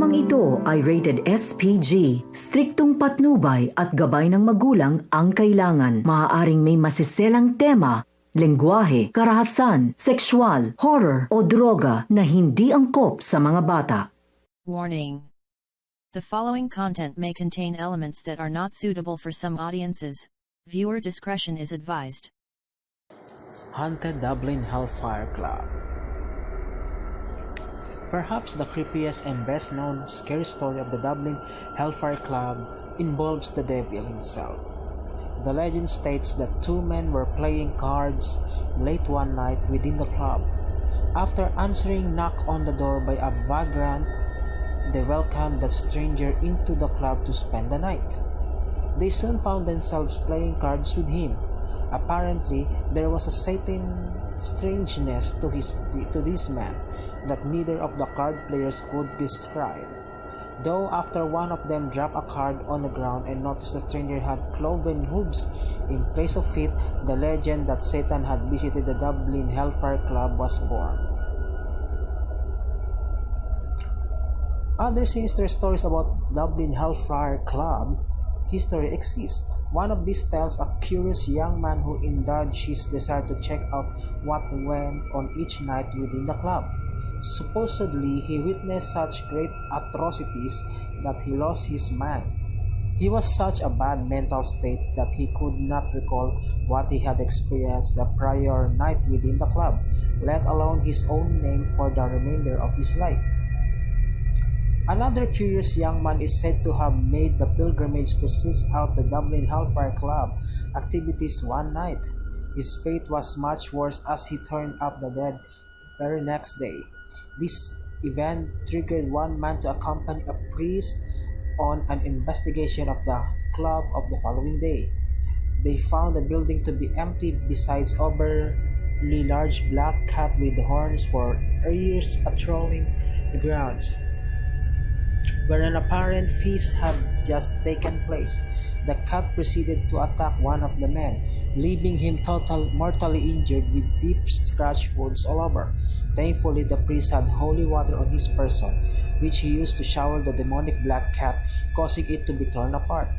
Programang ito ay rated SPG. Striktong patnubay at gabay ng magulang ang kailangan. Maaaring may masiselang tema, lengguwahe, karahasan, sexual, horror o droga na hindi angkop sa mga bata. Warning. The following content may contain elements that are not suitable for some audiences. Viewer discretion is advised. Haunted Dublin HellFire Club. Perhaps the creepiest and best known scary story of the Dublin HellFire Club involves the devil himself. The legend states that two men were playing cards late one night within the club. After answering knock on the door by a vagrant, they welcomed the stranger into the club to spend the night. They soon found themselves playing cards with him. Apparently, there was a certain strangeness to this man that neither of the card players could describe. Though after one of them dropped a card on the ground and noticed the stranger had cloven hooves in place of feet, the legend that Satan had visited the Dublin HellFire Club was born. Other sinister stories about Dublin HellFire Club history exist. One of these tells a curious young man who indulged his desire to check out what went on each night within the club. Supposedly, he witnessed such great atrocities that he lost his mind. He was such a bad mental state that he could not recall what he had experienced the prior night within the club, let alone his own name for the remainder of his life. Another curious young man is said to have made the pilgrimage to suss out the Dublin HellFire Club activities one night. His fate was much worse as he turned up the dead very next day. This event triggered one man to accompany a priest on an investigation of the club of the following day. They found the building to be empty besides overly large black cat with horns for ears patrolling the grounds, where an apparent feast had just taken place. The cat proceeded to attack one of the men, leaving him mortally injured with deep scratch wounds all over. Thankfully, the priest had holy water on his person, which he used to shower the demonic black cat, causing it to be torn apart.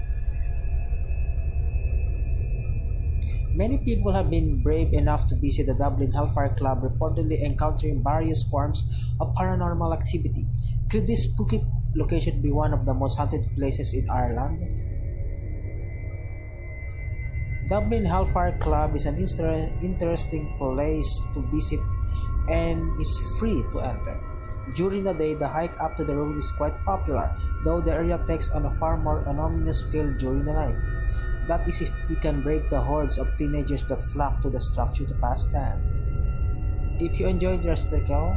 Many people have been brave enough to visit the Dublin HellFire Club, reportedly encountering various forms of paranormal activity. Could this spooky location be one of the most haunted places in Ireland? Dublin HellFire Club is an interesting place to visit and is free to enter. During the day, the hike up to the road is quite popular, though the area takes on a far more ominous feel during the night. That is if we can break the hordes of teenagers that flock to the structure to pass time. If you enjoyed your article,